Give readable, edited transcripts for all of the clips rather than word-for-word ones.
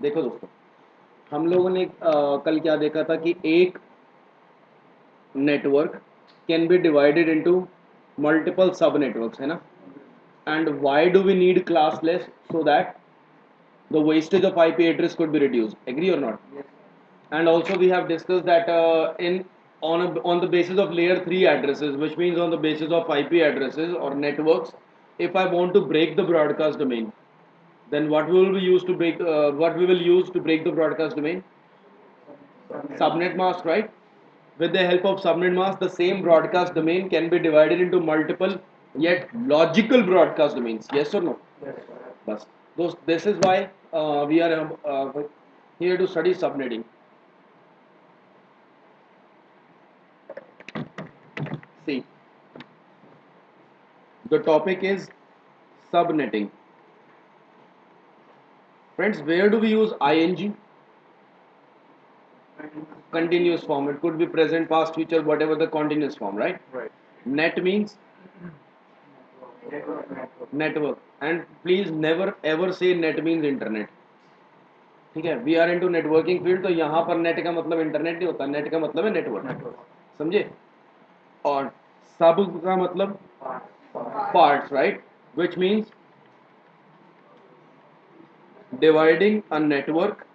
देखो दोस्तों, हम लोगों ने कल क्या देखा था कि एक network can be divided into multiple sub networks, है ना? And why do we need classless? So that the wastage of IP address could be reduced. Agree or not? And also we have discussed that in on the basis of layer 3 addresses, which means on the basis of IP addresses or networks, if I want to break the broadcast domain, then what we will be used to break what we will use to break the broadcast domain? Subnet mask, right? With the help of subnet mask, the same broadcast domain can be divided into multiple yet logical broadcast domains. Yes or no? Bas. This is why we are here to study subnetting. See, the topic is subnetting. Friends, where do we use ing? Continuous form. It could be present, past, future, whatever the continuous form, right? Right. Net means network. And please never ever say net means internet. ठीक है, we are into networking field, तो यहाँ पर net का मतलब internet नहीं होता, net का मतलब है नेटवर्क, समझे? और सब का मतलब parts, right? Which means dividing a network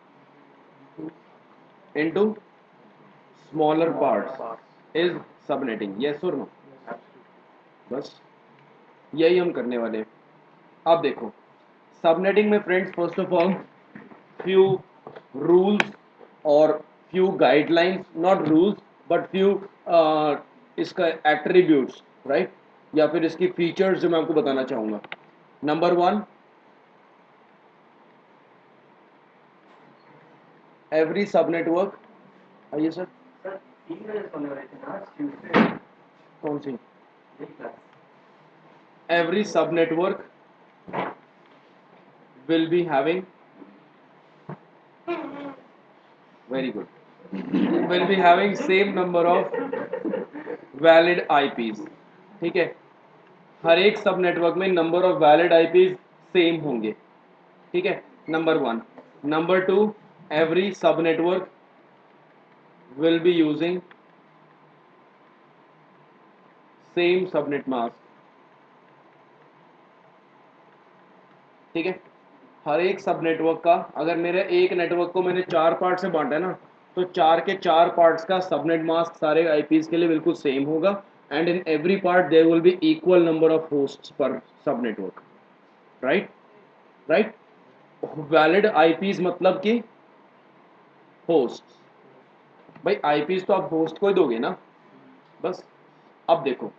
into smaller parts is subnetting. Yes और नो? बस यही हम करने वाले हैं. अब देखो, सबनेटिंग में friends, first of all few rules or few guidelines, not rules but few इसका attributes, right? या फिर इसकी फीचर्स जो मैं आपको बताना चाहूंगा. Number one, every sub network. आइए सर. कौन सी? Every sub network will be having, very good, will be having same number of valid IPs. ठीक है, हर एक सब नेटवर्क में number of valid IPs same होंगे. ठीक है, number one. Number two, every sub network will be using same subnet mask. ठीक है, हर एक सब नेटवर्क का, अगर मेरे एक नेटवर्क को मैंने 4 पार्ट से बांटा है ना, तो 4 के 4 पार्ट्स का सबनेट मास्क सारे आईपीज के लिए बिल्कुल सेम होगा. And in every part there will be equal number of hosts per sub network. Right? Right. Valid IPs मतलब कि होस्ट. भाई आईपीज तो आप होस्ट को ही दोगे ना. बस. अब देखो,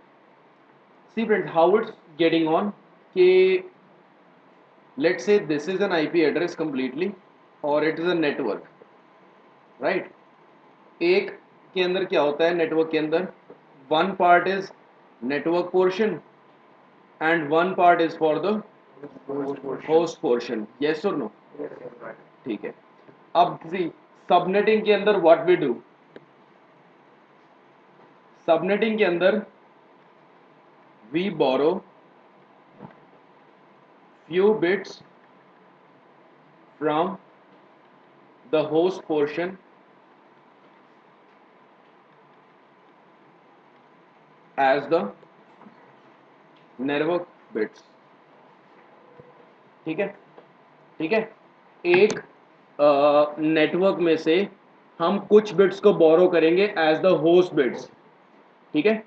see friend, how it's getting on कि let's say this is an IP address completely और it is a network, right? एक के अंदर क्या होता है नेटवर्क के अंदर? One part is network portion and one part is for the host portion. Yes और नो? ठीक है. अब सी, सबनेटिंग के अंदर व्हाट वी डू, सबनेटिंग के अंदर we borrow few bits from the host portion as the network bits. ठीक है? ठीक है, एक नेटवर्क में से हम कुछ बिट्स को बोरो करेंगे एज द होस्ट बिट्स. ठीक है,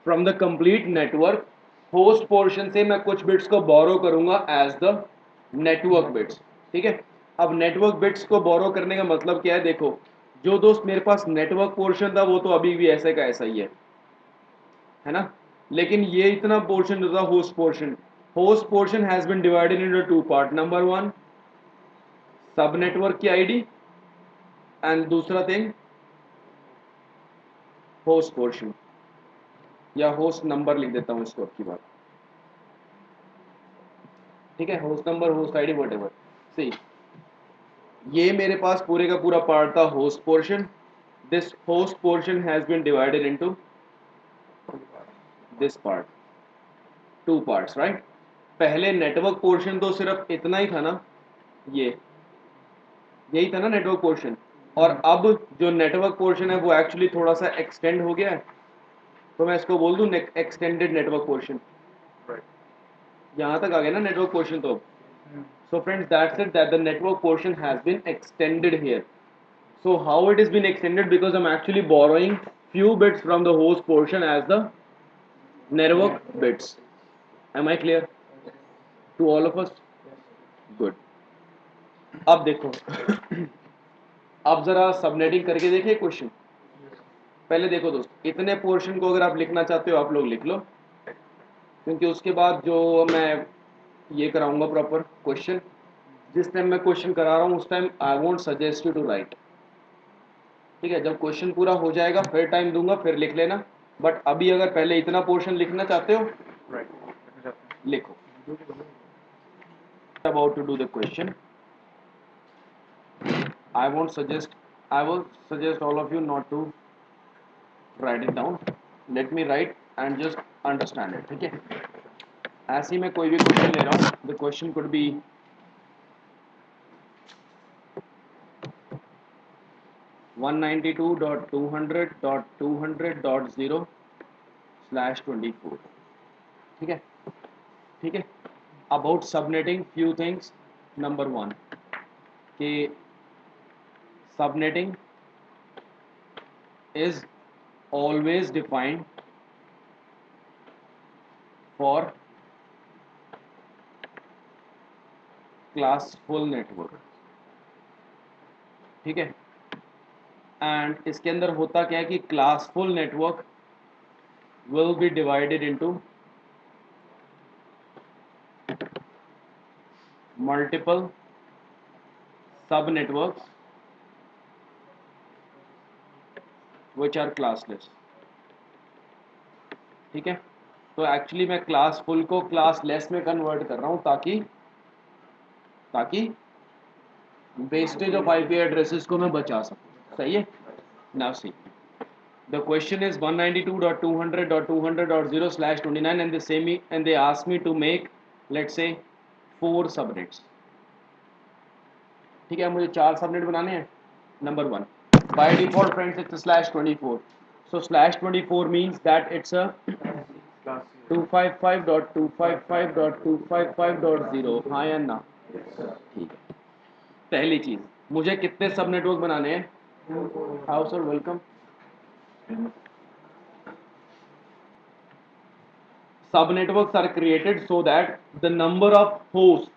from the complete network, host portion से मैं कुछ बिट्स को बोरो करूंगा एज द नेटवर्क बिट्स. ठीक है, अब नेटवर्क बिट्स को बोरो करने का मतलब क्या है? देखो, जो दोस्त मेरे पास नेटवर्क पोर्शन था वो तो अभी भी ऐसे का ऐसा ही है ना? लेकिन ये इतना पोर्शन जो था host portion, host portion has been divided into two part. Number one, sub network की आईडी, एंड दूसरा थिंग होस्ट पोर्शन, या होस्ट नंबर लिख देता हूं इसको अब की बात. ठीक है, host number, host ID, whatever. See, ये मेरे पास पूरे का पूरा पार्ट था host portion. This host portion has been divided into this part, two parts, right? पहले नेटवर्क पोर्शन तो सिर्फ इतना ही था ना, ये यही था ना नेटवर्क पोर्शन। और अब जो नेटवर्क पोर्शन है वो एक्चुअली थोड़ा सा एक्सटेंड हो गया है, तो मैं इसको बोल दूँ एक्सटेंडेड नेटवर्क पोर्शन। यहाँ तक आ गया ना नेटवर्क पोर्शन। तो so friends, that's it, that the network portion has been extended here. So how it is been extended? Because I'm actually borrowing few bits from the host portion as the network bits. Am I clear to all of us? Good. अब देखो अब जरा subnetting करके देखिए question. पहले देखो दोस्त, इतने पोर्शन को अगर आप लिखना चाहते हो आप लोग लिख लो, क्योंकि उसके बाद जो मैं ये कराऊंगा प्रॉपर क्वेश्चन, जिस टाइम मैं क्वेश्चन करा रहा हूँ उस time I won't suggest you to write. ठीक है, जब क्वेश्चन पूरा हो जाएगा फिर टाइम दूंगा, फिर लिख लेना। बट अभी अगर पहले इतना पोर्शन लिखना चाहते हो लिखो। About to do the question, I won't suggest, I will suggest all of you not to write it down. Let me write and just understand it. ठीक है, ऐसे ही मैं कोई भी क्वेश्चन ले रहा हूँ, the question could be one 192.200.200.0/24। ठीक है, ठीक है। About subnetting few things. Number 1 कि subnetting is always defined for classful network। ठीक है, एंड इसके अंदर होता क्या है कि classful network will B divided into multiple sub networks which are classless. ठीक है, तो एक्चुअली मैं क्लासफुल को क्लासलेस में कन्वर्ट कर रहा हूँ ताकि वेस्टेज ऑफ आईपी एड्रेसेस को मैं बचा सकूँ। सही है। Now see, the question is 192.200.200.0/29 and they ask me to make, let's say, 4 subnets। ठीक है, मुझे 4 सबनेट बनाने हैं। Number 1, by default friends it's a /24, so /24 means that it's a 255.255.255.0। हाँ या ना? ठीक है, पहली चीज मुझे कितने सब नेटवर्क बनाने हैं? How sir, welcome. Sub networks are created so that the number of hosts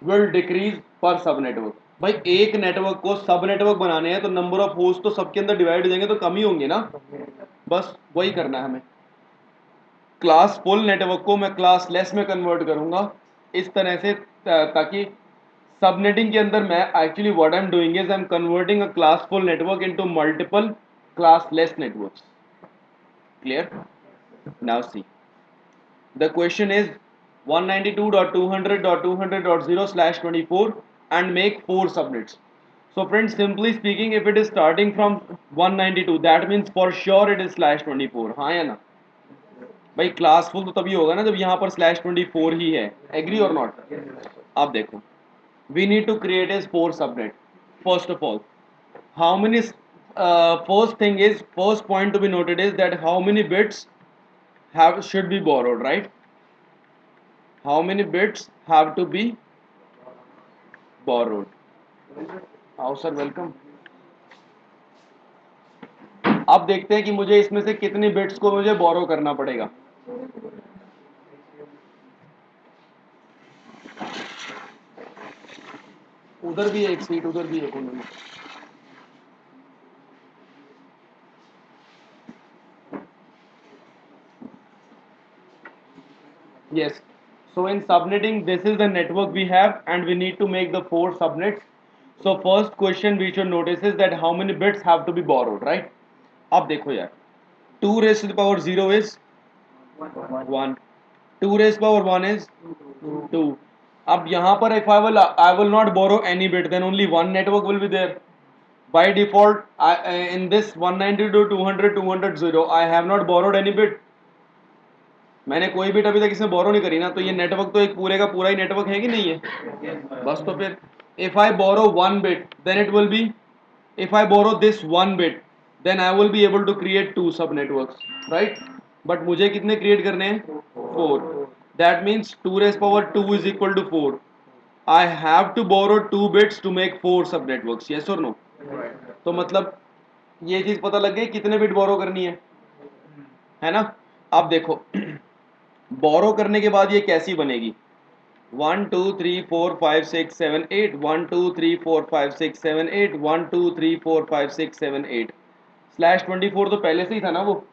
will decrease पर सब नेटवर्क। भाई एक नेटवर्क को सब नेटवर्क बनाने हैं तो नंबर ऑफ होस्ट तो सबके अंदर डिवाइड हो जाएंगे, तो कम ही होंगे ना। बस वही करना है हमें। क्लास फुल नेटवर्क को मैं क्लास लेस में कन्वर्ट करूंगा इस तरह से, ताकि सबनेटिंग के अंदर मैं actually what I am doing is I am converting a class full network into multiple class less networks. Clear? Now see, the question is 192.200.200.0/24 and make 4 subnets। So friends, simply speaking, if it is starting from 192, that means for sure it is /24। हाँ या ना? भाई classful तो तभी होगा ना जब यहाँ पर /24 ही है। एग्री और नॉट? अब देखो, we need to create a 4 subnet। First of all, how many first point to be noted is that how many bits should be borrowed, right? How many bits have to be borrowed? How sir, welcome। अब देखते हैं कि मुझे इसमें से कितनी bits को मुझे बोरो करना पड़ेगा। उधर भी एक सीट, उधर भी एक कोने में। Yes, so in subnetting this is the network we have and we need to make the 4 subnets। So first question we should notice is that how many bits have to be borrowed, right? अब देखो यार, 2 raised to the power 0 is 1, 2 raised to the power 1 is 2। अब यहाँ पर if I will not borrow any bit, then only one network will be there। By default in this 192.200.200.0 I have not borrowed any bit। मैंने कोई bit अभी तक इसमें बोरो नहीं करी ना, तो ये नेटवर्क तो एक पूरे का पूरा ही नेटवर्क है कि नहीं है? बस तो फिर if I borrow one bit, then it will be, if I borrow this one bit, then I will be able to create two sub networks, right? But मुझे कितने create करने हैं? 4. That means 2 raised power 2 is equal to 4. I have to borrow 2 bits to make 4 sub networks. Yes or no? तो मतलब ये चीज पता लग गई कितने बिट बोरो करनी है ना? अब देखो बोरो करने के बाद ये कैसी बनेगी? 1 2 3 4 5 6 7 8 1 2 3 4 5 6 7 8 1 2 3 4 5 6 7 8 स्लैश 24 तो पहले से ही था ना वो.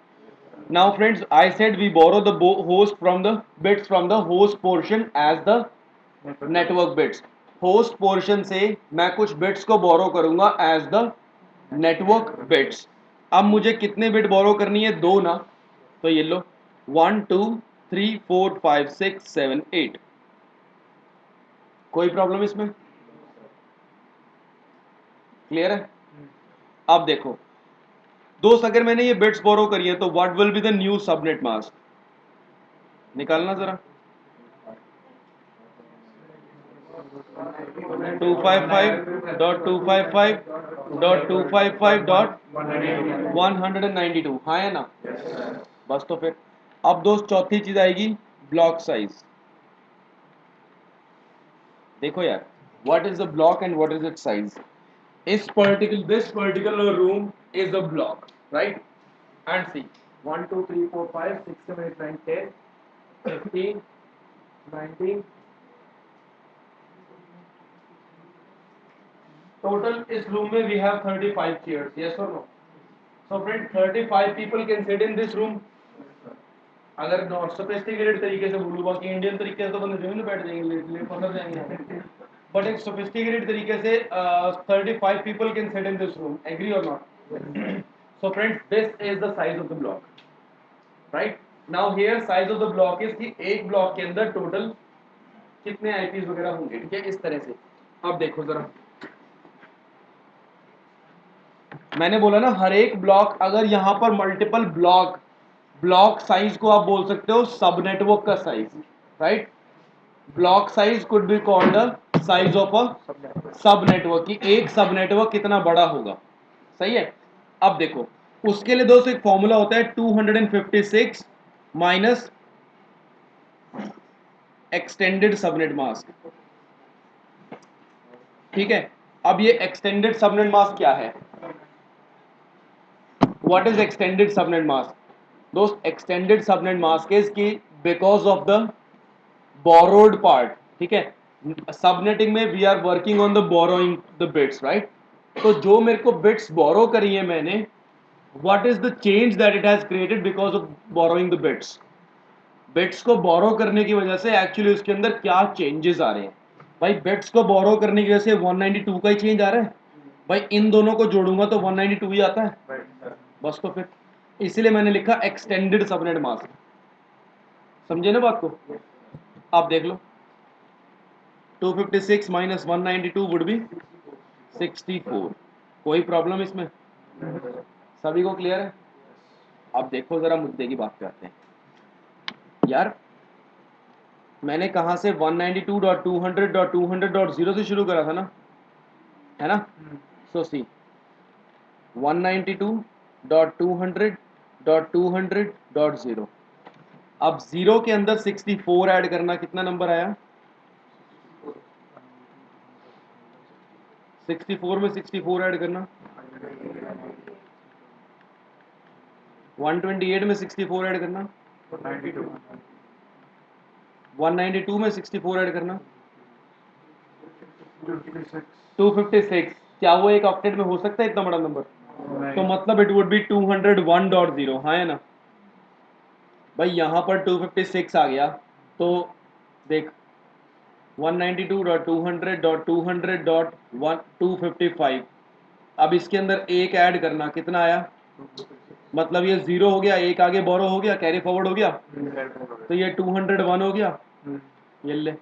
Now friends I said we borrow the host from the bits from the host portion as the network bits. Host portion से मैं कुछ बिट्स को बोरो करूंगा एज द नेटवर्क बिट्स. अब मुझे कितने बिट बोरो करनी है? 2 ना. तो ये लो 1 2 3 4 5 6 7 8. कोई प्रॉब्लम इसमें? क्लियर है? अब देखो दोस्त अगर मैंने ये बिट्स बोरो करी है तो what will be the new subnet mask? निकालना जरा. 255.255.255.192. हाँ है ना? बस तो फिर अब दोस्त चौथी चीज आएगी ब्लॉक साइज. देखो यार what is the block and what is it size. this particular room is a block, right? And see 1 2 3 4 5 6 7 8 9 10 15 19. Total इस रूम में we have 35 chairs. Yes or no? So friend 35 people can sit in this room. अगर sophisticated तरीके से बोलूँ, बाकी Indian तरीके से तो बंदे जमीन में बैठ जाएंगे, लेट पकड़ जाएंगे. बट एक सोफिस्टिकेटेड तरीके से 35 people can sit in this room. Agree or not? So friends, this is the size of the block. Right? Now here size of the block is कि एक ब्लॉक के अंदर टोटल कितने आईपीज वगैरह होंगे. ठीक है, इस तरह से. अब देखो जरा, मैंने बोला ना हर एक ब्लॉक, अगर यहाँ पर मल्टीपल ब्लॉक साइज को आप बोल सकते हो सब नेटवर्क का size, right? Block size could be called the size of a सब नेटवर्क, की एक सब नेटवर्क कितना बड़ा होगा. सही है. अब देखो उसके लिए दोस्तों एक फॉर्मूला होता है 256 माइनस एक्सटेंडेड सबनेट मास्क. ठीक है. अब ये एक्सटेंडेड सबनेट मास्क क्या है? What is extended subnet mask? दोस्त एक्सटेंडेड सबनेट मास्क इज की because of the borrowed part. ठीक है, सबनेटिंग में we are working on the borrowing the bits, right? तो जो मेरे को बिट्स बोरो करी है मैंने, what is the change that it has created because of borrowing the bits. Bits को बोरो करने की वजह से एक्चुअली उसके अंदर क्या चेंजेस आ रहे हैं. भाई बिट्स को बोरो करने की वजह से 192 का ही चेंज आ रहा है. भाई इन दोनों को जोड़ूंगा तो 192 ही आता है. बस तो फिर इसीलिए मैंने लिखा एक्सटेंडेड सबनेट मास्क. समझे ना बात को? आप देख लो 256 माइनस 192 वुड बी 64. कोई प्रॉब्लम इसमें? सभी को क्लियर है? अब देखो जरा मुद्दे की बात करते हैं यार. मैंने कहा से 192.200.200.0 से शुरू करा था ना, है ना? सो सी 192.200.200.0. अब 0 के अंदर 64 ऐड करना, कितना नंबर आया? 64 में 64 ऐड करना 128 में 64 ऐड करना 192 में 64 ऐड करना 256. क्या वो एक ऑक्टेट में हो सकता है इतना बड़ा नंबर? तो मतलब इट वुड बी 201.0. हाँ है ना भाई? यहाँ पर 256 आ गया तो देख 192.200.200.255. अब इसके अंदर एक ऐड करना, कितना आया? मतलब ये 0 हो गया, एक आगे बोरो हो गया, कैरी फॉरवर्ड हो गया, तो ये 201 हो गया. ये ले.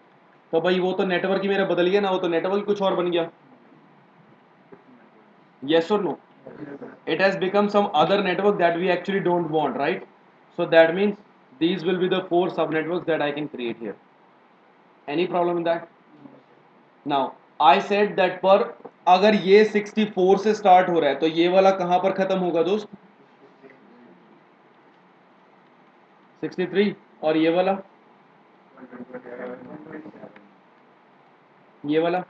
तो भाई वो तो नेटवर्क ही मेरा बदल गया ना, वो तो नेटवर्क ही कुछ और बन गया. yes or no? It has become some other network that we actually don't want, right? So that means these will be the 4 subnetworks that I can create here. Any problem in that? Now I said that पर अगर ये 64 से start हो रहा है तो ये वाला कहां पर खत्म होगा दोस्त? 63। और ये वाला? ये वाला?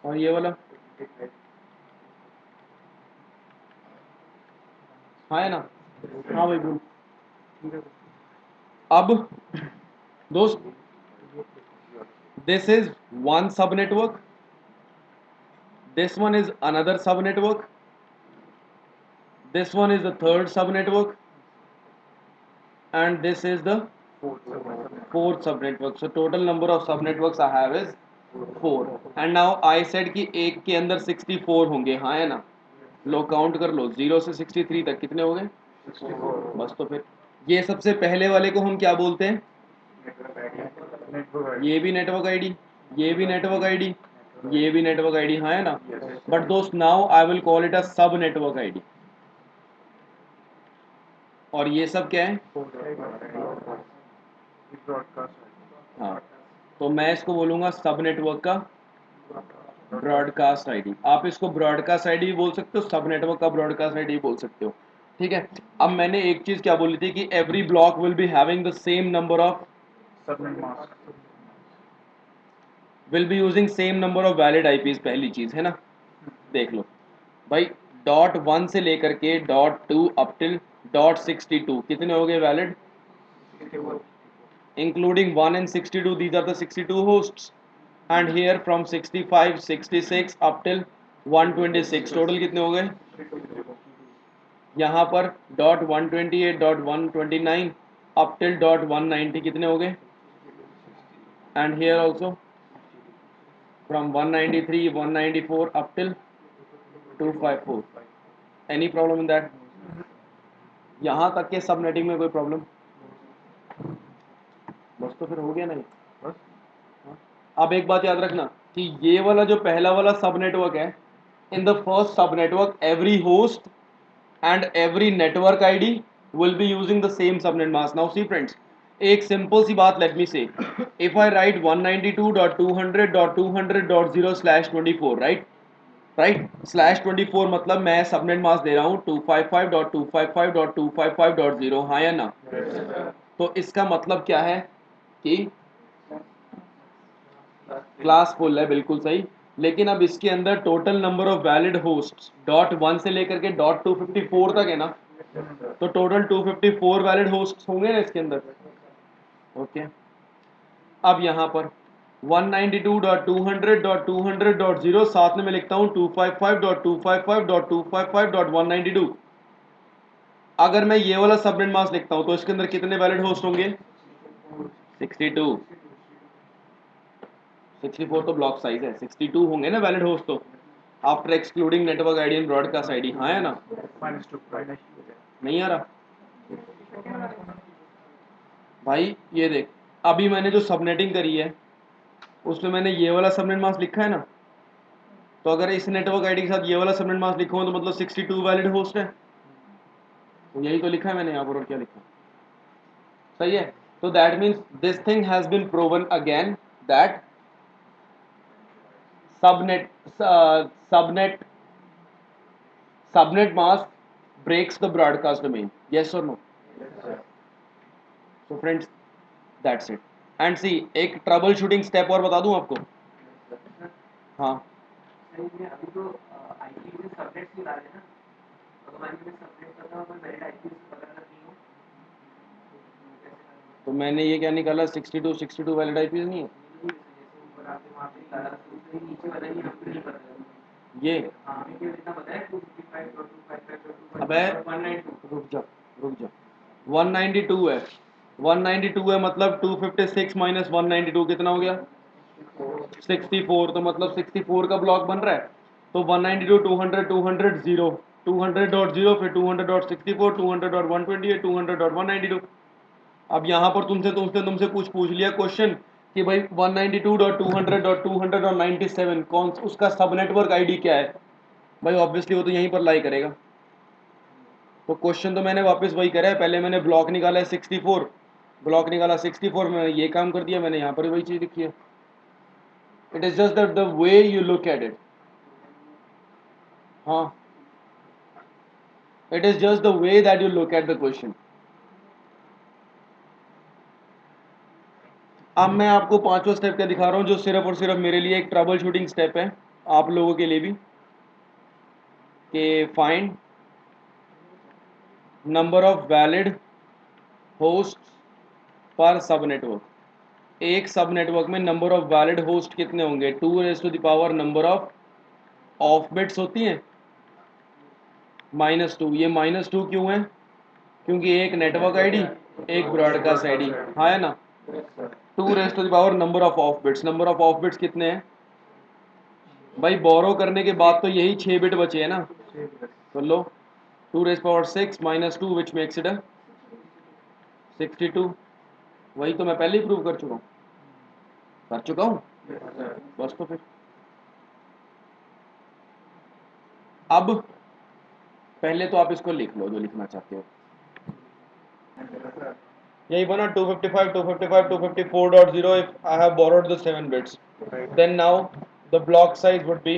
और ये वाला? हाँ है ना? हाँ भाई बोल। अब दोस्त, this is one sub network, this one is another sub network, this one is the third sub network, and this is the fourth sub network. So total number of sub networks I have is 4. And now I said कि एक के अंदर 64 होंगे, हाँ है ना? लो count कर लो, 0 से 63 तक कितने हो गए? बस तो फिर ये सबसे पहले वाले को हम क्या बोलते हैं? ये भी नेटवर्क आईडी, ये भी नेटवर्क आईडी, ये भी नेटवर्क आईडी, हाँ है ना? बट दोस्त now I will call it a सब नेटवर्क आईडी। और ये सब क्या है? हाँ, तो मैं इसको बोलूंगा सब नेटवर्क का ब्रॉडकास्ट आईडी। आप इसको ब्रॉडकास्ट आईडी भी बोल सकते हो, सब नेटवर्क का ब्रॉडकास्ट आईडी भी बोल सकते हो, ठीक है। अब मैंने एक चीज क्या बोली थी कि every block will be having the same number of will be using same number of valid IPs, पहली चीज है ना। देख लो भाई, .1 से लेकर के .2 अप टिल .62 कितने हो गए valid? including 1 and 62, these are the 62 hosts, and here from 65 66 up till 126 total कितने हो गए? यहाँ पर .128.129 up till .190 कितने हो गए? and here also from 193 194 up till 254. any problem in that? यहाँ तक के सबनेटिंग में कोई प्रॉब्लम? बस तो फिर हो गया नहीं? अब एक बात याद रखना कि ये वाला जो पहला वाला सब नेटवर्क है, इन द फर्स्ट सब network every host and every network ID will be using the same subnet mask. Now see friends, एक simple सी बात let me say, if I write 192.200.200.0/24 right /24 मतलब मैं सबनेट मास्क दे रहा हूँ 255.255.255.0, हाँ या ना? तो इसका मतलब क्या है कि क्लास फुल है, बिल्कुल सही। लेकिन अब इसके अंदर total number of valid host .1 से लेकर के .254 तक है ना, तो टोटल 254 वैलिड होस्ट होंगे ना इसके अंदर, ओके। अब यहाँ पर 192.200.200.0 साथ में मैं लिखता हूँ 255.255.255.192। अगर मैं ये वाला सबनेट मास्क लिखता हूँ तो इसके अंदर कितने वैलिड होस्ट होंगे? 62। 64 तो ब्लॉक साइज है, 62 होंगे ना वैलिड होस्ट तो, after excluding network ID and broadcast ID, हाँ है ना? नहीं आ रहा भाई? ये देख, अभी मैंने जो सबनेटिंग करी है उसमें मैंने ये वाला सबनेट मास्क लिखा है ना, तो अगर इस नेटवर्क आईडी के साथ ये वाला सबनेट मास्क लिखा हो तो मतलब 62 वैलिड होस्ट है, तो यही तो लिखा है मैंने यहाँ पर, और क्या लिखा? सही है। तो that means this thing has been proven again that subnet subnet subnet mask breaks the broadcast domain, yes or no? So friends, that's it. And see, एक ट्रबल शूटिंग स्टेप और बता दूं आपको। हाँ, तो मैंने ये क्या निकाला, 62 वैलिड आईपी नहीं है ये? अबे रुक जा 192 है, 192 है मतलब 256 माइनस 192 कितना हो गया? 64। तो मतलब 64 का ब्लॉक बन रहा है, तो 192 200 200 0 200.0 फिर 200.64 200.128 200.192। अब यहाँ पर तुमसे कुछ पूछ लिया क्वेश्चन कि भाई 192.200.200.97 कौन उसका सब नेटवर्क आईडी क्या है? भाई ऑब्वियसली वो तो यहीं पर लाई करेगा। तो क्वेश्चन तो मैंने वापस वही करा है, पहले मैंने ब्लॉक निकाला है 64, ब्लॉक निकाला 64 में, ये काम कर दिया मैंने, यहाँ पर वही चीज़ लिखी है. It is just that the way you look at it. हाँ, it is just the way that you look at the question. अब मैं आपको पांचवा स्टेप क्या दिखा रहा हूँ, जो सिर्फ और सिर्फ मेरे लिए एक ट्रबल शूटिंग स्टेप है, आप लोगों के लिए भी, कि find number of valid host पर सब नेटवर्क. एक सब नेटवर्क में नंबर ऑफ वैलिड होस्ट कितने होंगे? 2 raise to the power number of bits होती हैं -2. ये -2 क्यों है? क्योंकि एक नेटवर्क आईडी, एक ब्रॉडकास्ट आईडी, हाँ है ना. 2 raise to the power number of bits कितने हैं भाई? बोरो करने के बाद तो यही 6 बिट बचे हैं ना. तो लो 2 rays power 6 -2 which makes it 62. वही तो मैं पहले ही प्रूव कर चुका हूँ. बस तो फिर अब पहले तो आप इसको लिख लो जो लिखना चाहते हो. यही बना 255 255 254.0 if I have borrowed the 7 bits. Then now the block size would be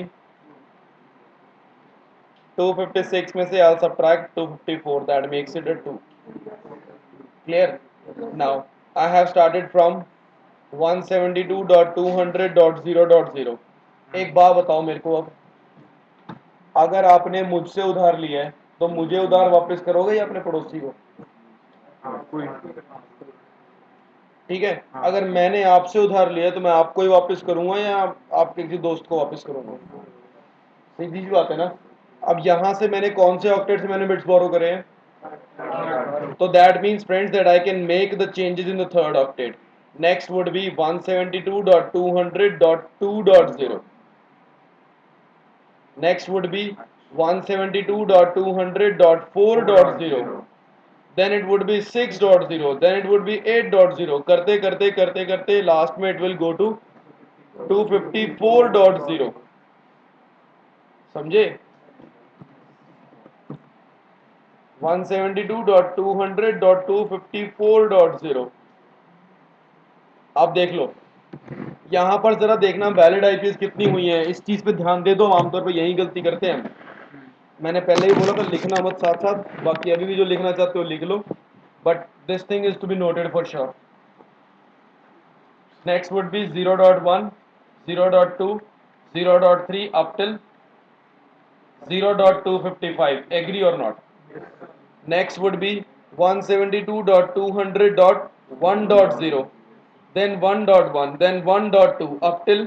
256 में से I'll subtract 254, that makes it a 2. Clear? Now I have started from 172.200.0.0. एक बात बताओ मेरे को, अब अगर आपने मुझसे उधार लिया है तो मुझे उधार वापस करोगे या अपने पड़ोसी को? ठीक है. अगर मैंने आपसे उधार लिया तो मैं आपको ही वापस करूंगा या आपके किसी दोस्त को वापस करूंगा? सीधी सी बात है ना. अब यहाँ से मैंने कौन से ऑक्टेट से मैंने बिट्स बोरो करे हैं? तो that means friends that I can make the changes in the third octet. Next would B 172.200.2.0. next would be 172.200.4.0. then it would be 6.0. then it would be 8.0. करते करते करते करते लास्ट में it will go to 254.0. समझे? 172.200.254.0. अब देख लो यहाँ पर जरा देखना वैलिड आईपीएस कितनी हुई है, इस चीज पे ध्यान दे दो. आमतौर पे यही गलती करते हैं. मैंने पहले ही बोला था लिखना मत साथ साथ, बाकी अभी भी जो लिखना चाहते हो लिख लो, but this thing is to be noted for sure. Next would be 0.1 0.2 0.3 up till 0.255. Agree और not? Next would be 172.200.1.0, then 1.1, then 1.2 up till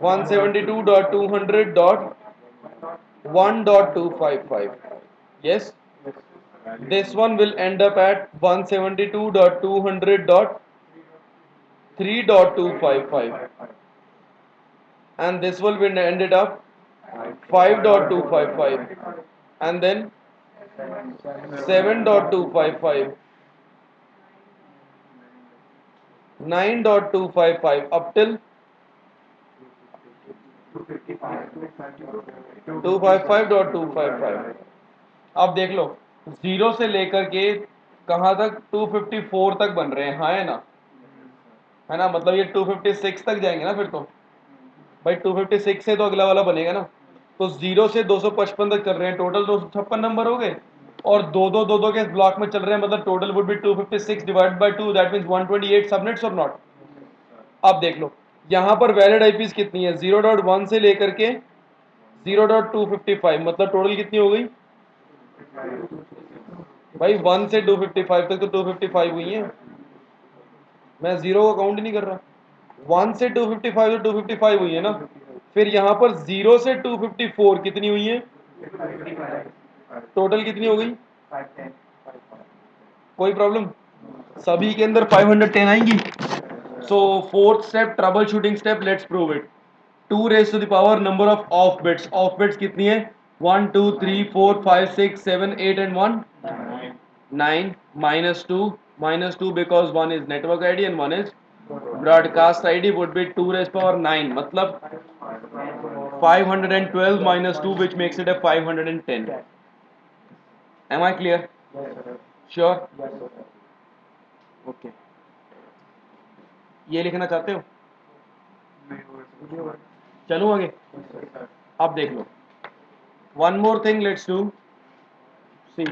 172.200.1.255. Yes, this one will end up at 172.200.3.255, and this will be ended up 5.255, and then 7.255, 9.255 up till 255.255. अब देख लो zero से लेकर के कहाँ तक 254 तक बन रहे हैं, हाँ है ना, है ना. मतलब ये 256 तक जाएंगे ना फिर तो भाई. 256 से तो अगला वाला बनेगा ना. तो जीरो से 255 तक कर रहे हैं, टोटल 256 नंबर हो गए, और दो दो के ब्लॉक में चल रहे हैं, मतलब total would be 256 divided by 2, that means 128 subnets और नॉट. अब देख लो यहाँ पर वैलिड आईपीस कितनी है, 0.1 से लेकर के 0.255, मतलब टोटल कितनी हो गई भाई? 1 से 255 तक तो 255 हुई है. मैं जीरो को काउंट नहीं कर रहा. 1 से 255 तो 255 हुई है ना. फिर यहाँ पर 0 से 254 कितनी हुई है? टोटल कितनी हो गई? कोई प्रॉब्लम? सभी के अंदर 510 आएंगी. So fourth step troubleshooting step, let's prove it. 2 raise to the power number of bits. Of bits कितनी है? 1 2 3 4 5 6 7 8 and 1 9. -2 because one is network ID and one is broadcast ID would be 2 raised power 9, मतलब 512 -2 which makes it a 510. Am I clear? Sure. Okay, ये लिखना चाहते हो? चलो आगे, अब देख लो, one more thing let's do see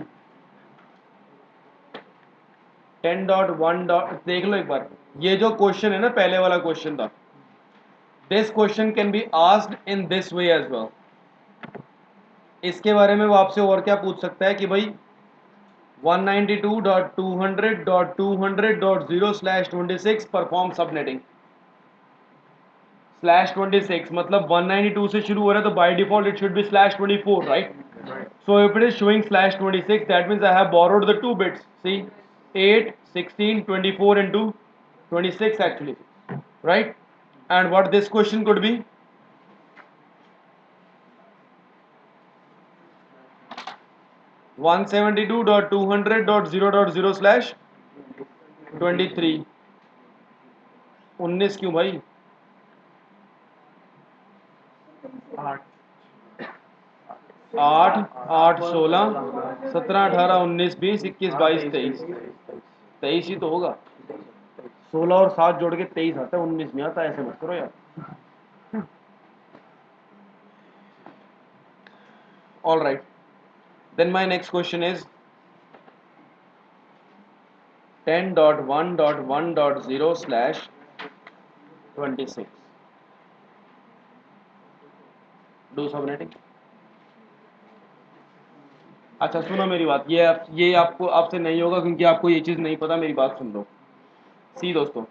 10.1 dot, देख लो एक बार, ये जो क्वेश्चन है ना, पहले वाला क्वेश्चन था, this question can be asked in this way as well. इसके बारे में वो आपसे और क्या पूछ सकता है कि भाई 192.200.200.0/26 परफॉर्म सबनेटिंग /26, मतलब 192 से शुरू हो रहा है तो by default it should B /24, right? So if it is showing /26, that means I have borrowed the two bits. See, 8, 16, 24 into 26 actually, right? And what this question could be? One 172.200.0.0/23. 19 क्यों भाई? 8, 8, 16, 17, 18, 19, 20, 21, 22, 23, 23 ही तो होगा। 16 और 7 जोड़ के 23 आता है, 19 नहीं आता, ऐसे मत करो यार। All right. Then my next question is 10.1.1.0/26. Do subnetting. अच्छा सुनो मेरी बात, ये आपको आपसे नहीं होगा क्योंकि आपको ये चीज़ नहीं पता, मेरी बात सुन लो। सी दोस्तों,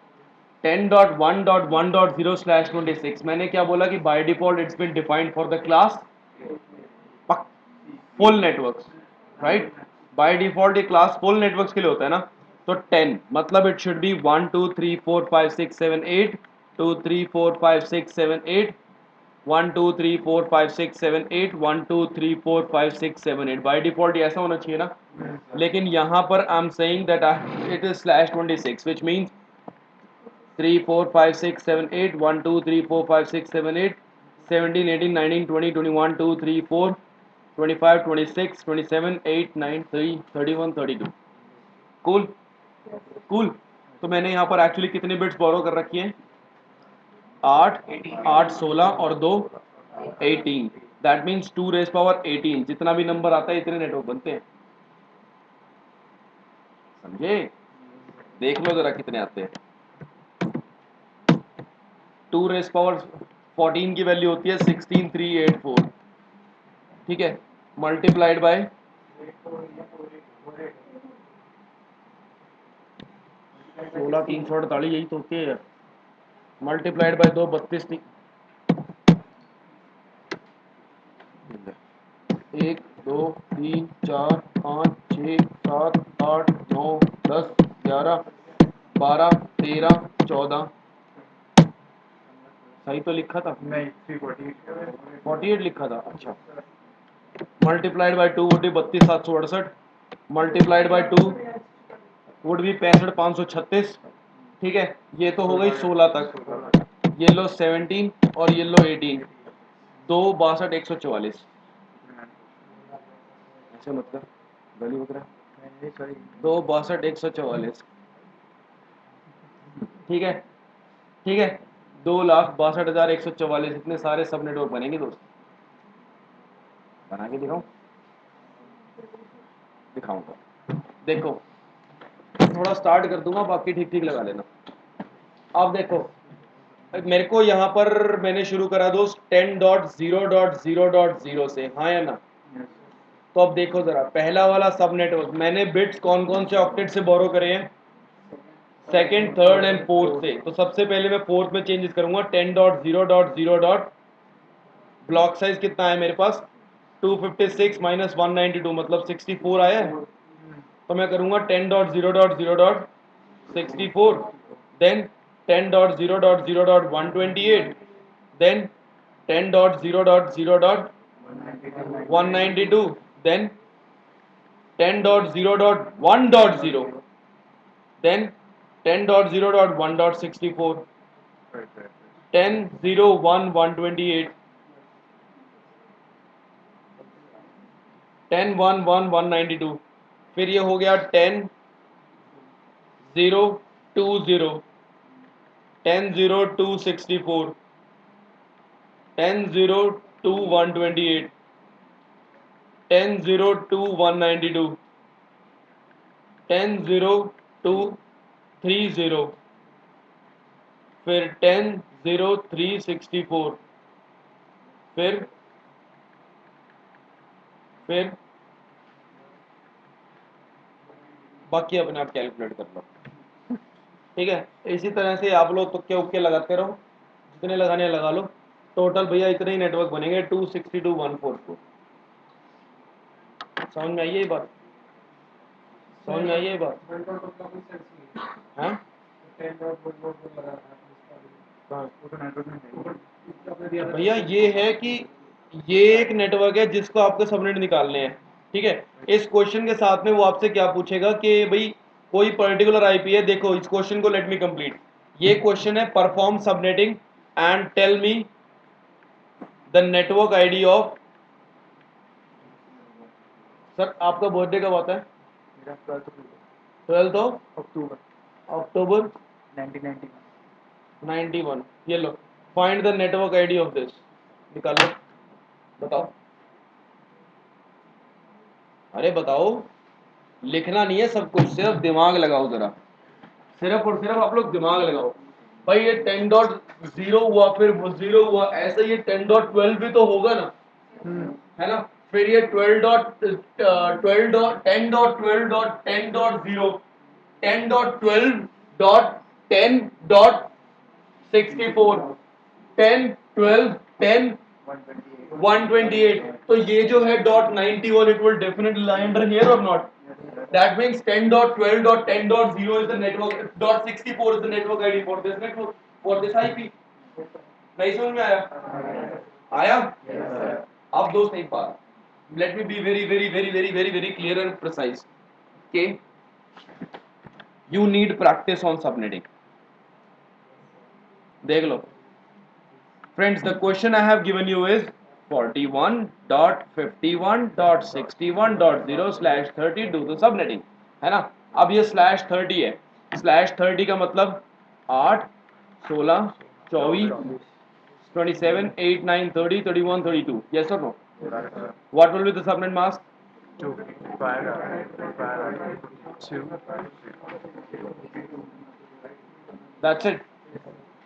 10.1.1.0/26, मैंने क्या बोला कि by default it's been defined for the class full networks, right? By default ये क्लास फुल नेटवर्क्स के लिए होता है ना, तो 10 मतलब it should be 1 2 3 4 5 6 7 8 2 3 4 5 6 7 8 1 2 3 4 5 6 7 8 1 2 3 4 5 6 7 8, by default ऐसा होना चाहिए ना। लेकिन यहाँ पर I am saying that it is /26 which means 3 4 5 6 7 8 1 2 3 4 5 6 7 8 17 18 19 20 21 2 3 4 25 26 27 8 9 3 31 32। Cool cool. तो मैंने यहाँ पर एक्चुअली कितने बिट्स बोरो कर रखी हैं? 8, 8, 16 और 2 18, दैट मीन्स 2⁻18। जितना भी नंबर आता है इतने नेटवर्क बनते हैं, समझे? देख लो जरा कितने आते हैं। 2⁻14 की वैल्यू होती है 16384, ठीक है, मल्टीप्लाइड बाय 16 348, यही तो होती है यार, मल्टीप्लाइड बाय 2 32 1 2 3 4 5 6 7 8 9 10 11 12 13 14, सही तो लिखा था? नहीं, 348 लिखा था। अच्छा, multiplied by 2 would be 32,768, multiplied by 2 would be 65,536, ठीक है। ये तो हो गई 16 तक, ये लो 17 और ये लो 18, 2 62 144, ऐसे मतलब गली बकरा, 2 62 144, ठीक है, ठीक है, 2,62,144, इतने सारे सब नेटवर्क बनेंगे दोस्त। बना के दिखाऊं? दिखाऊंगा, देखो थोड़ा स्टार्ट कर दूंगा, बाकी ठीक ठीक लगा लेना। अब देखो मेरे को यहाँ पर मैंने शुरू करा दोस्त 10.0.0.0 से, हाँ या ना? तो अब देखो जरा, पहला वाला सब नेटवर्क मैंने बिट्स कौन कौन से ऑक्टेट से बोरो करे हैं? सेकंड, थर्ड एंड फोर्थ से। तो सबसे पहले मैं फोर्थ में चेंजेस करूंगा, 10.0.0. ब्लॉक साइज कितना है मेरे पास? 256 माइनस 192, मतलब 64 आया है। तो मैं करूंगा 10.0.0.64, देन 10.0.0.128, देन 10.0.0.192, देन 10.0.1.0, then 10.0.1.64, 10.0.1.128, 10.1.1.192, फिर ये हो गया 10 10.0.20, 10.0.264, 10.0.2.128, 10.0.2.192, 10.0.2.30, फिर 10.0.364, फिर बाकी अपने आप कैलकुलेट कर लो। ठीक है, इसी तरह से आप लोग तुक्के उक्के लगाते रहो, जितने लगाने लगा लो। टोटल भैया इतने ही नेटवर्क बनेंगे 262.144। समझ में आई है ये बात? समझ में आई है ये बात? हाँ भैया ये है कि ये एक नेटवर्क है जिसको आपको सबनेट निकालने हैं। ठीक है, इस क्वेश्चन के साथ में वो आपसे क्या पूछेगा कि भाई कोई पर्टिकुलर आईपी है। देखो इस क्वेश्चन को लेट मी कंप्लीट। ये क्वेश्चन है perform subnetting and tell me the network ID of. Sir आपका बर्थडे कब आता है? 12 अक्टूबर 1991। ये लो, find the network ID of this. निकालो, बताओ। अरे बताओ, लिखना नहीं है सब कुछ, सिर्फ दिमाग लगाओ जरा। सिर्फ और सिर्फ आप लोग दिमाग लगाओ। भाई ये 10.0 हुआ, फिर वो 0 हुआ, ऐसे ये 10.12 भी तो होगा ना, है ना? फिर ये 10.12.10.10.0, 10.12.10.64, 10.12.10.128। तो ये जो है .91, it will definitely lie under here or not? That means 10.12.10.0 is the network, .64 is the network ID for this network, for this IP. नहीं समझ में आया? आया? अब दोस्त एक बात, let me be very clear and precise. Okay, you need practice on subnetting. देख लो friends, the question I have given you is 41.51.61.0/30 do the subnetting, है ना? अब ये /30 है, /30 का मतलब 8, 16, 24, 27, 8, 9, 30, 31, 32. Yes or no? What will be the subnet mask? 2, 2. That's it.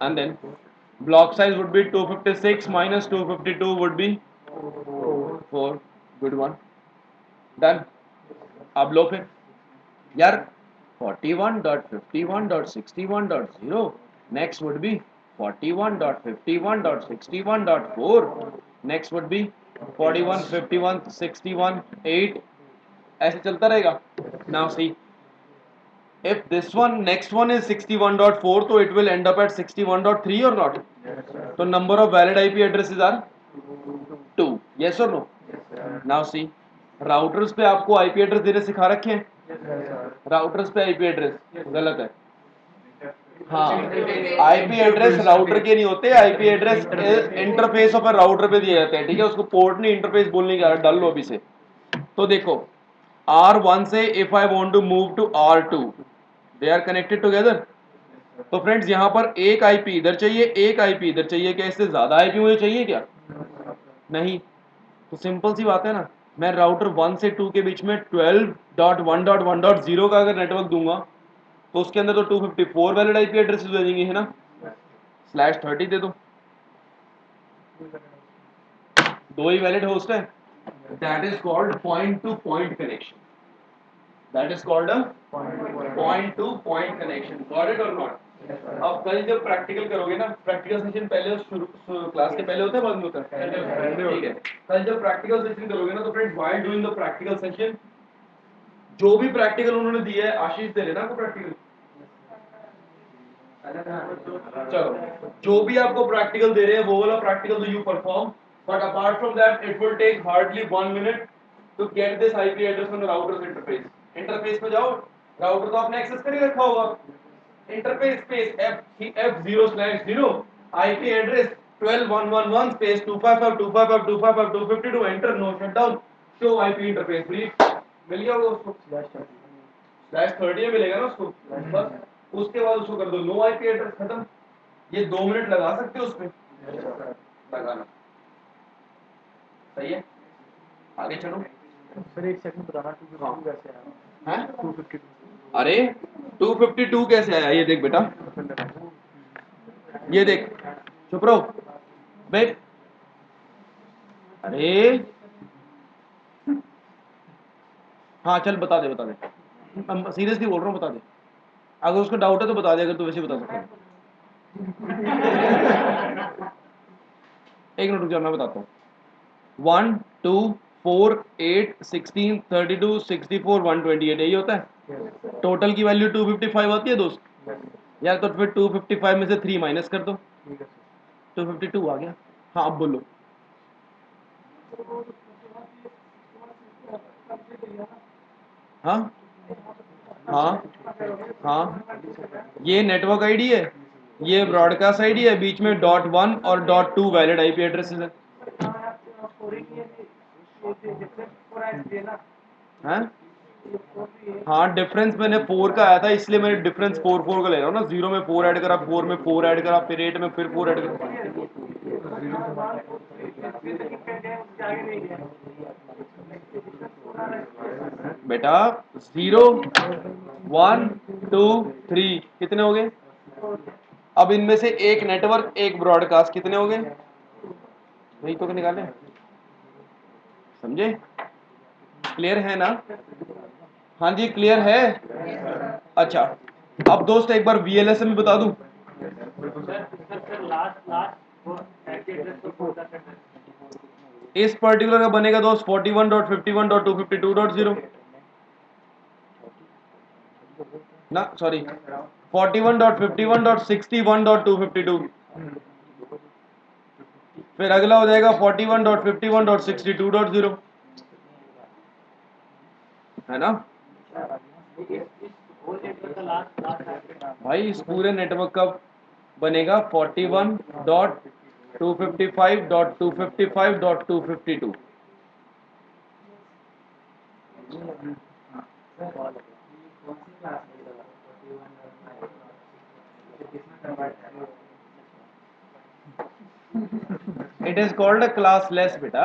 And then block size would be 256 minus 252 would be 4. Good one. Done. अब लो फिर यार 41.51.61.0 next would be 41.51.61.4 next would be 41, 51, 61, 8 ऐसे चलता रहेगा. Now see, if this one next one is 61.4 so it will end up at 61.3 or not? So number of valid IP addresses are 2. Yes or no? Now see, routers पे आपको IP address देने सिखा रखे हैं. Routers पे IP address गलत है. हाँ, आईपी एड्रेस राउटर के नहीं होते, IP address interface of router पे दिए जाते हैं. ठीक है, उसको पोर्ट नहीं इंटरफेस बोलने का, डाल लो अभी से. तो देखो R1 से if I want to move to R2 they are connected together. तो फ्रेंड्स यहाँ पर एक आईपी इधर चाहिए, एक आईपी इधर चाहिए. क्या इससे ज्यादा आईपी मुझे चाहिए क्या? नहीं. तो सिंपल सी बात है ना, मैं राउटर 1 से 2 के बीच में 12.1.1.0 का अगर नेटवर्क दूंगा तो उसके अंदर तो 254 वैलिड आईपी एड्रेसेस दे देंगे, है ना? /30 दे दो, 2 ही वैलिड होस्ट है. That is called point two point connection. That is called a point two point connection. Got it और नॉट? अब कल जब प्रैक्टिकल करोगे ना, प्रैक्टिकल सेशन पहले शुरू क्लास के पहले होता है बाद में होता है? ठीक है, कल जब प्रैक्टिकल सेशन करोगे ना तो friends while doing the practical session जो भी प्रैक्टिकल उन्होंने दिया है, आशीष दे लेना आपको प्रैक्टिकल. चलो, जो भी आपको प्रैक्टिकल दे रहे हैं वो वाला प्रैक्टिकल तो you perform, but apart from that it will take hardly 1 minute to get this IP address on the routers interface. Interface पे जाओ, राउटर तो आपने एक्सेस कर ही रखा होगा. Interface space F0/0 IP address 12.1.1 space 255.255.255.252 enter. No shutdown, show IP interface. मिल गया होगा उसको. /30 में मिलेगा ना उसको, बस उसके बाद उसको कर दो नो आईपी एड्रेस, खत्म। ये 2 मिनट लगा सकते हो उसमें लगाना, सही है। आगे चलो सर एक सेकंड बताना 252 कैसे आया हैं? 252 अरे 252 कैसे आया, ये देख बेटा, ये देख, चुप रहो बे, अरे हाँ चल बता दे, बता दे, सीरियसली बोल रहा हूँ, बता दे, अगर उसको डाउट है तो बता दे, अगर तू वैसे बता सकता है। एक मिनट रुक जा, मैं बताता हूँ। 1 2 4 8 16 32 64 128 यही होता है। टोटल की वैल्यू 255 आती है दोस्त यार, तो फिर 255 में से 3 माइनस कर दो, ठीक है सर 252 आ गया। हाँ अब बोलो। हाँ हाँ हाँ, ये नेटवर्क आईडी है, ये ब्रॉडकास्ट आईडी है, बीच में .1 और .2 वैलिड आईपी एड्रेसेस है। हैं? हाँ डिफरेंस मैंने 4 का आया था, इसलिए मैंने डिफरेंस 4 का ले रहा हूँ ना, 0 में 4 ऐड करा, 4 में 4 ऐड करा, फिर 8 में फिर 4 ऐड करा। बेटा 0 1 2 3 कितने हो गए? अब इनमें से एक नेटवर्क एक ब्रॉडकास्ट, कितने हो गए? वही तो निकाले, समझे? क्लियर है ना? हाँ जी क्लियर है। अच्छा अब दोस्त एक बार VLSM बता दूं। इस पर्टिकुलर का बनेगा दोस्त 41.51.252.0 ना, सॉरी 41.51.61.252, फिर अगला हो जाएगा 41.51.62.0, है ना भाई? इस पूरे नेटवर्क का बनेगा 41.255.255.252। It is called a classless बेटा,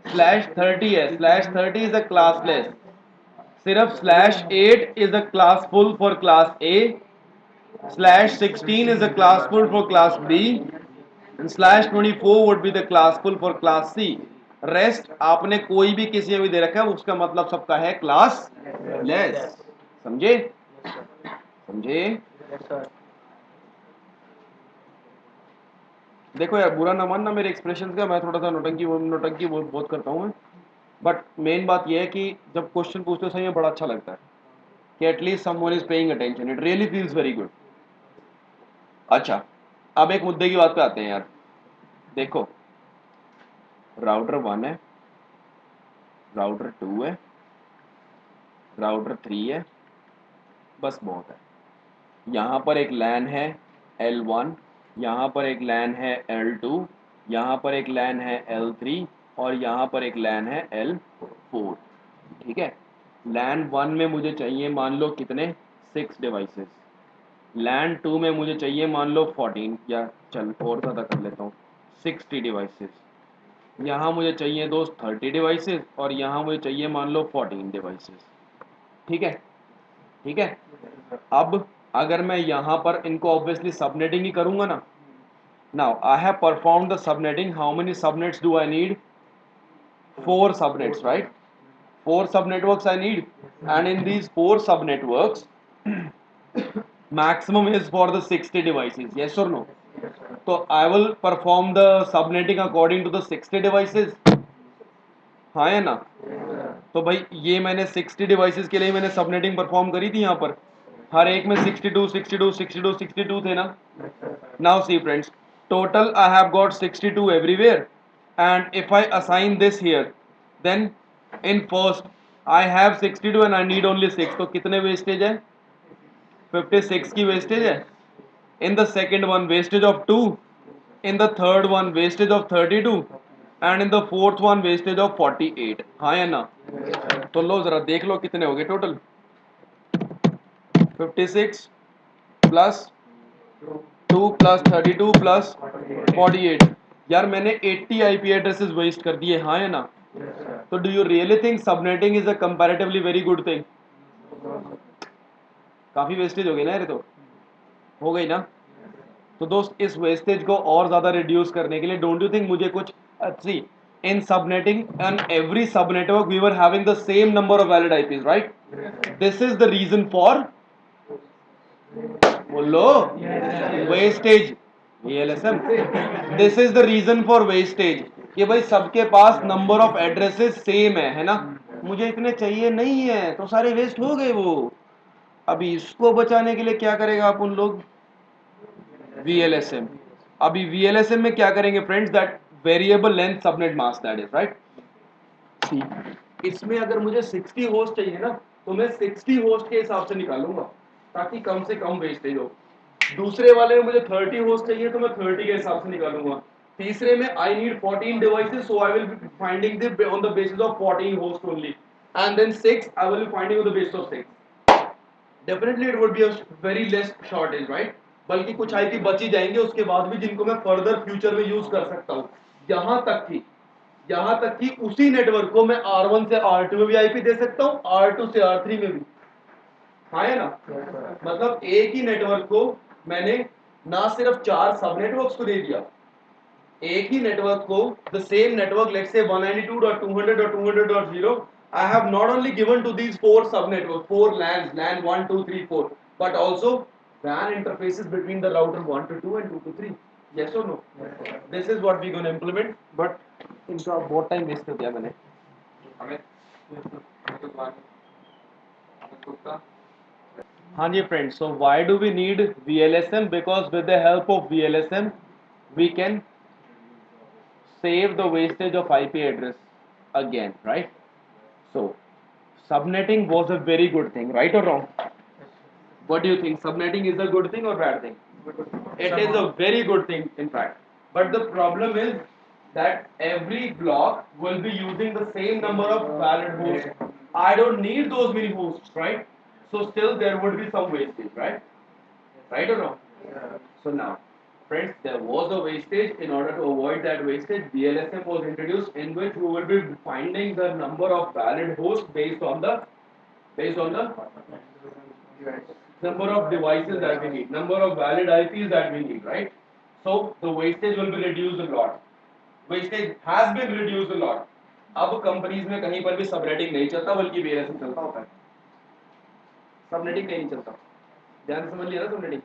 /30 है, /30 इज अ क्लासलेस, सिर्फ /8 is a class full for class A, /16 is a class full for class B, and /24 would be the class full for class C. Rest आपने कोई भी किसी में भी दे रखा है, उसका मतलब सबका है क्लास लेस, समझे? समझे? देखो यार बुरा ना मानना मेरे एक्सप्रेशन का, मैं थोड़ा सा नोटंकी बहुत करता हूँ, बट मेन बात यह है कि जब क्वेश्चन पूछते हो सही में बड़ा अच्छा लगता है कि at least someone is paying attention, it really feels very good. अच्छा अब एक मुद्दे की बात पे आते हैं यार, देखो राउटर 1 है, राउटर 2 है, राउटर 3 है, बस बहुत है। यहाँ पर एक लैन है L1, यहाँ पर एक लैन है L2, यहाँ पर एक लैन है L3 और यहाँ पर एक लैन है L4, ठीक है। लैन 1 में मुझे चाहिए मान लो कितने, 6 डिवाइसेस, लैन 2 में मुझे चाहिए मान लो 14, या चल और ज़्यादा कर लेता हूँ 60 डिवाइसेस, यहाँ मुझे चाहिए दोस्त 30 डिवाइसेस और यहाँ मुझे चाहिए मान लो 14 डिवाइसेस, ठीक है। ठीक है अब अगर मैं यहाँ पर इनको ऑब्वियसली सबनेटिंग ही करूँगा ना, now I have perform the subnetting, how many subnets do I need? 4 subnets, right? 4 subnetworks I need, and in these 4 subnetworks maximum is for the 60 devices, yes or no? So I will perform the subnetting according to the 60 devices, हाँ या ना? तो भाई ये मैंने 60 devices के लिए मैंने सबनेटिंग परफॉर्म करी थी, यहाँ पर हर एक में 62 62 62 62 थे ना। Now see friends, total I have got 62 everywhere, and if I assign this here, then in first I have 62 and I need only 6, तो कितने वेस्टेज है? 56 की वेस्टेज है। In the second one wastage of 2, in the third one wastage of 32, and in the fourth one wastage of 48, हाँ या ना? तो लो जरा देख लो कितने हो गए टोटल, 56 प्लस 2 प्लस 32 प्लस 48। यार मैंने 80 आईपी एड्रेसेस वेस्ट कर दिए, हाँ या ना? तो do you really think subnetting is a comparatively very good thing? काफी वेस्टेज हो गई ना, ये तो हो गई ना। तो दोस्त इस वेस्टेज को और ज्यादा रिड्यूस करने के लिए डोंट यू थिंक मुझे कुछ see in subnetting and every sub network we were having the same number of valid IPs, right? This is the reason for, बोलो, wastage, VLSM. This is the reason for wastage कि भाई सबके पास number of addresses same है ना? मुझे इतने चाहिए नहीं है तो सारे वेस्ट हो गए वो। अभी इसको बचाने के लिए क्या करेगा आप उन लोग? VLSM। अभी VLSM में क्या करेंगे friends? That variable length subnet mask, that is right. इसमें अगर मुझे 60 होस्ट चाहिए ना तो मैं 60 होस्ट के हिसाब से निकालूंगा ताकि कम से कम वेस्टेज हो। दूसरे वाले में मुझे 30 होस्ट चाहिए तो मैं 30 के हिसाब से निकालूंगा। तीसरे में I need 14 devices, so I will be finding the on the basis of 14 host only, and then 6 I will be finding on the basis of 6। Definitely it would be a very less shortage, right? बल्कि कुछ IP बच ही जाएंगे उसके बाद भी जिनको मैं further future में यूज कर सकता हूँ। यहां तक कि उसी नेटवर्क को मैं R1 से R2 में भी आईपी दे सकता हूँ, R2 से R3 में भी, हाँ है ना? मतलब एक ही नेटवर्क को मैंने ना सिर्फ 4 सब नेटवर्क्स को दे दिया, एक ही नेटवर्क को, the same network, let's say 192.200.200.0, I have not only given to these 4 subnetworks, 4 LANs, LAN 1, 2, 3, 4, but also WAN interfaces between the router 1 to 2 and 2 to 3. Yes or no? Yes. This is what we're going to implement, but इनका बहुत time waste कर दिया मैंने। हाँ जी friends, so why do we need VLSM? Because with the help of VLSM we can save the wastage of IP address again, right? So subnetting was a very good thing, right or wrong? What do you think? Subnetting is a good thing or bad thing? It is a very good thing, in fact. But the problem is that every block will be using the same number of valid hosts. I don't need those many hosts, right? So still there would be some wastage, right? Right or no? So now, friends, there was a wastage. In order to avoid that wastage, VLSM was introduced, in which we will be finding the number of valid hosts based on the number of devices that we need, number of valid IPs that we need, right? So the wastage will be reduced a lot. Wastage has been reduced a lot. अब companies में कहीं पर भी subnetting नहीं चलता बल्कि VLSM चलता होता है। सबनेटिंग कहीं नहीं चलता, ध्यान से समझ लिया ना? सबनेटिंग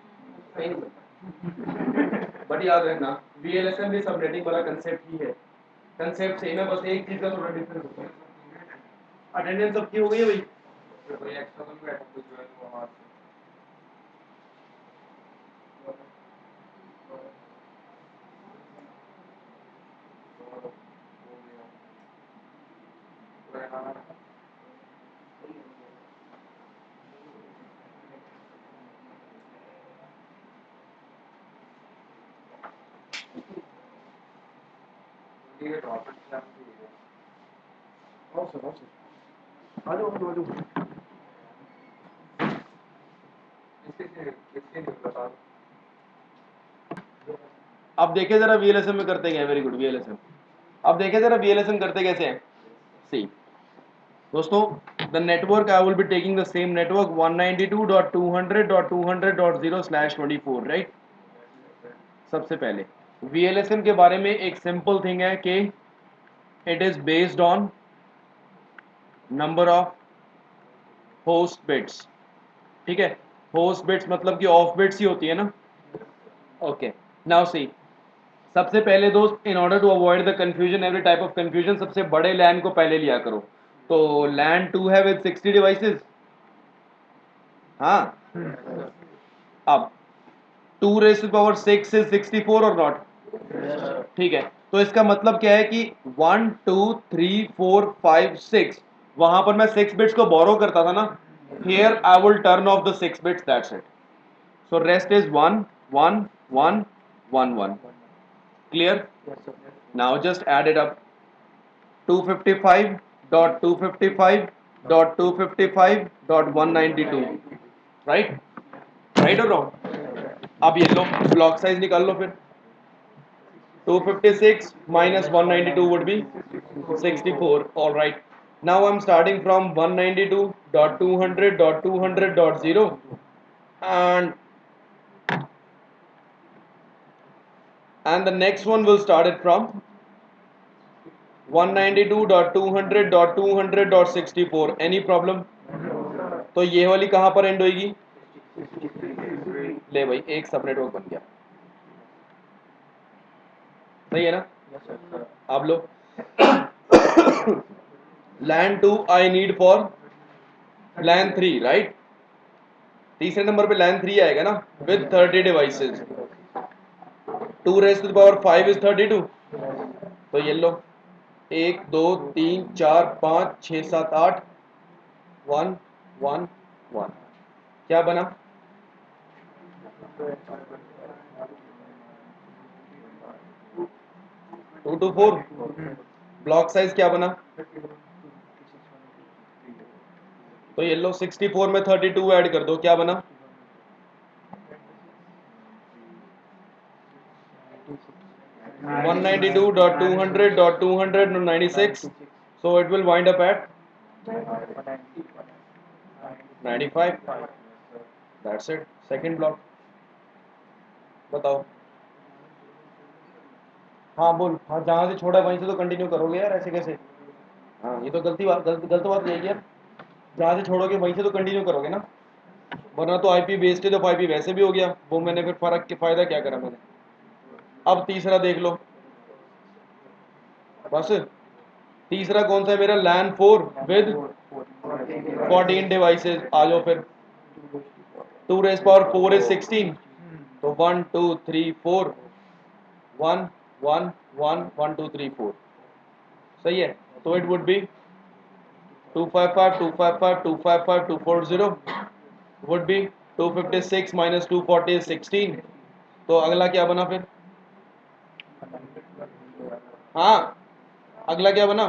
कहीं नहीं चलता, बट याद रखना VLSM भी सबनेटिंग वाला कंसेप्ट ही है। कंसेप्ट सेम है, बस एक चीज का थोड़ा डिफरेंस होता है। अटेंडेंस सबकी हो गई है भाई? अब देखिए जरा VLSM में करते क्या है। Very good, VLSM। अब देखिए जरा VLSM करते कैसे हैं। सी दोस्तों, the network I will be taking the same network 192.200.200.0/24, right? सबसे पहले VLSM के बारे में एक सिंपल थिंग है कि it is based on number of host bits, ठीक है? होस्ट बिट्स मतलब कि ऑफ बिट्स ही होती है ना। ओके, नाउ सी, सबसे पहले दोस्त, in order to avoid the confusion, every type of confusion, सबसे बड़े लैन को पहले लिया करो। तो लैन 2 है विद 60 डिवाइसेस, हाँ। अब 2⁶ इज 64 और नॉट? ठीक है, तो इसका मतलब क्या है कि 1 2 3 4 5 6, वहां पर मैं 6 बिट्स को बोरो करता था ना। Here I will turn off the 6 bits, that's it. So rest is 1 1 1 1 1। Clear? Now just add it up, 255.255.255.192, right right और रॉन्ग? अब ये लो ब्लॉक साइज निकाल लो फिर 256 minus 192 would be 64. All right. Now I'm starting from 192.200.200.0 and the next one will start it from 192.200.200.64. Any problem? तो ये वाली कहाँ पर एंड होगी? ले भाई एक सब नेटवर्क बन गया, सही है ना? आप लो LAN 2 I need for LAN 3, right? तीसरे नंबर पे LAN 3 आएगा ना with 30 devices. 2 raised to the power 5 is 32. तो ये लो 1 2 3 4 5 6 7 8 1 1 1 क्या बना? 224. ब्लॉक साइज क्या बना? तो ये लो 64 में 32 ऐड कर दो, क्या बना? 192.200.200.96. So it will wind up at 95. That's it. Second block. बताओ. हाँ बोल. हाँ जहाँ से छोड़ा वहीं से तो कंटिन्यू करोगे यार, ऐसे कैसे? हाँ ये तो गलत बात नहीं है यार. जहाँ से छोड़ोगे वहीं से तो कंटिन्यू करोगे ना, वरना तो आईपी बेस्ड है तो आईपी वैसे भी हो गया, वो मैंने फिर फर्क के फायदा क्या करा मैंने. अब तीसरा देख लो. बस तीसरा कौन सा है मेरा? LAN 4 with 14 devices. आ जाओ फिर. 2 raised power 4 is 16. तो 1 2 3 4 1 1 1 1 2 3 4. सही है. तो it would B 255 255 255 240 would be 256 minus 240 is 16. तो अगला क्या बना फिर? हाँ अगला क्या बना?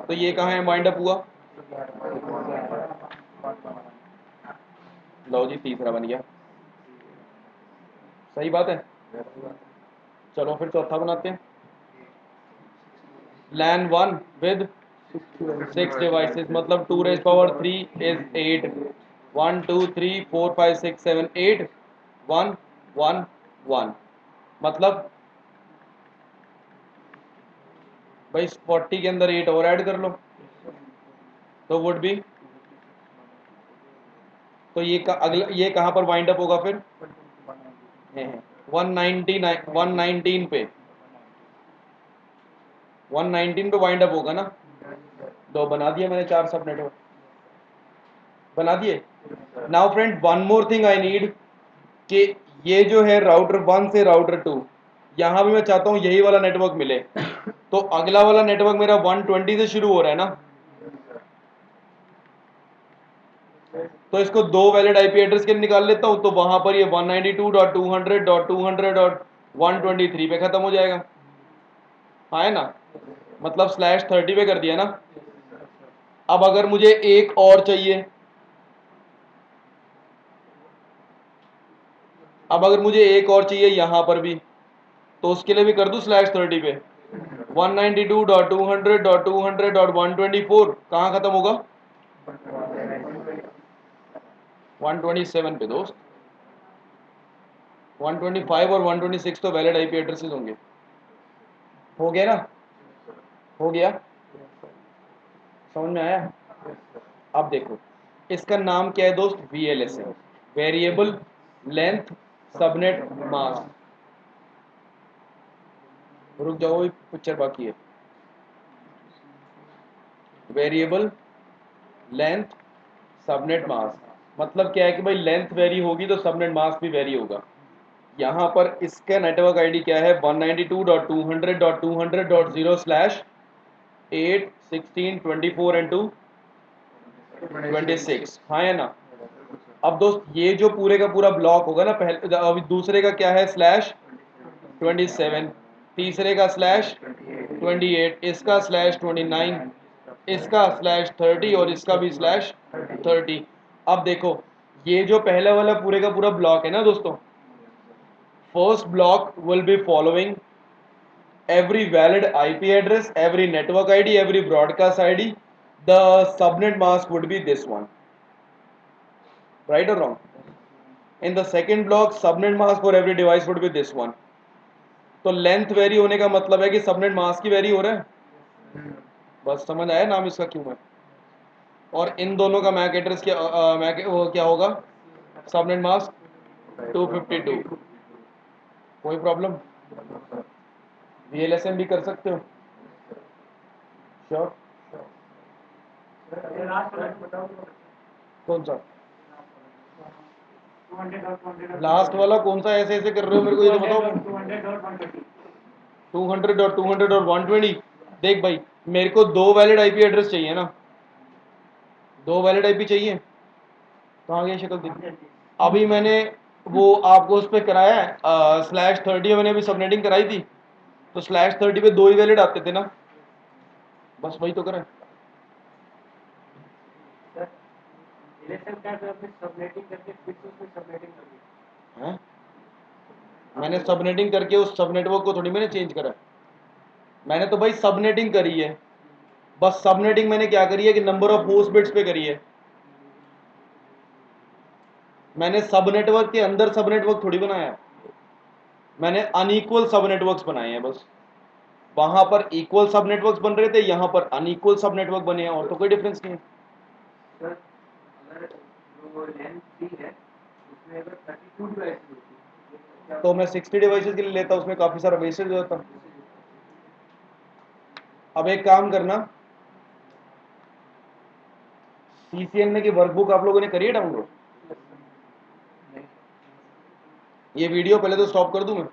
तो ये कहाँ है वाइंड अप हुआ? लो जी तीसरा बन गया. सही बात है. चलो फिर चौथा बनाते हैं. LAN 1 with 6 devices, मतलब 2 raised power 3 is 8. 1 2 3 4 5 6 7 8 1 1 1. मतलब भाई 40 के अंदर 8 और ऐड कर लो तो वुड बी. तो अगला ये कहाँ पर वाइंड अप होगा फिर? 119 पे 119 पे वाइंड अप होगा ना. दो बना दिए मैंने, 4 सब नेटवर्क बना दिए. Now friend one more thing I need कि ये जो है राउटर 1 से राउटर 2, यहाँ भी मैं चाहता हूँ यही वाला नेटवर्क मिले. तो अगला वाला नेटवर्क मेरा 120 से शुरू हो रहा है ना, तो इसको दो वैलिड आईपी एड्रेस के निकाल लेता हूँ. तो वहां पर ये 192.200.200.123 पे खत्म हो जाएगा. हाँ है ना, मतलब /30 पे कर दिया ना. अब अगर मुझे एक और चाहिए, यहां पर भी, तो उसके लिए भी कर दूं /30 पे. 192.200.200.124 कहाँ खत्म होगा? 127 पे दोस्त. 125 और 126 तो वैलिड आईपी एड्रेसेस होंगे. हो गया ना? हो गया. समझ में आया? अब देखो इसका नाम क्या है दोस्त? VLS है, वेरिएबल लेंथ सबनेट मास्क. रुक जाओ ये पिक्चर बाकी है. वेरिएबल लेंथ सबनेट मास्क मतलब क्या है कि भाई लेंथ वेरी होगी तो सबनेट मास्क भी वेरी होगा. यहाँ पर इसका नेटवर्क आईडी क्या है? 192.200.200.0/8 16 24 and 2 26. हाँ है ना. अब दोस्त ये जो पूरे का पूरा ब्लॉक होगा ना, पहले अभी दूसरे का क्या है? /27, तीसरे का /28, इसका /29, इसका /30 और इसका भी /30। अब देखो ये जो पहला वाला पूरे का पूरा ब्लॉक है ना दोस्तों, first block will be following every valid IP address, every network ID, every broadcast ID. The subnet mask would be this one, right or wrong? In the second block, subnet mask for every device would be this one. तो length very होने का मतलब है कि subnet mask की very हो रहा है। बस समझ आया नाम इसका क्यों है। और इन दोनों का मैक एड्रेस क्या वो क्या होगा, सबनेट मास्क 252। कोई प्रॉब्लम? VLSM भी कर सकते हो? श्योर? कौन सा लास्ट वाला कौन सा ऐसे ऐसे कर रहे हो मेरे को ये तो बताओ। 200 और 200 और 120। देख भाई मेरे को 2 वैलिड आईपी एड्रेस चाहिए ना, 2 वैलिड आईपी चाहिए। कहाँ गई शक्ल दिख? अभी मैंने वो आपको उस पर कराया है /30 मैंने अभी सबनेटिंग कराई थी, तो /30 पे 2 ही वैलिड आते थे ना, बस वही तो करें। हैं? मैंने सबनेटिंग करके उस सब नेटवर्क को थोड़ी मैंने चेंज करा, मैंने तो भाई सबनेटिंग करी है। बस सबनेटिंग मैंने क्या करी है कि नंबर ऑफ होस्ट बिट्स पे करी है। मैंने सब नेटवर्क के अंदर सब नेटवर्क थोड़ी बनाया है, मैंने अनइक्वल सब नेटवर्क्स बनाए हैं बस। वहां पर इक्वल सब नेटवर्क्स बन रहे थे, यहां पर अनइक्वल सब नेटवर्क बने हैं, और तो कोई डिफरेंस नहीं है। तो मैं 60 डिवाइसेस के लिए लेता, उसमें काफी सारा वेस्टेज हो जाता। अब एक काम करना, CCNA की वर्कबुक आप लोगों ने करी है डाउनलोड? ये वीडियो पहले तो स्टॉप कर दूं मैं?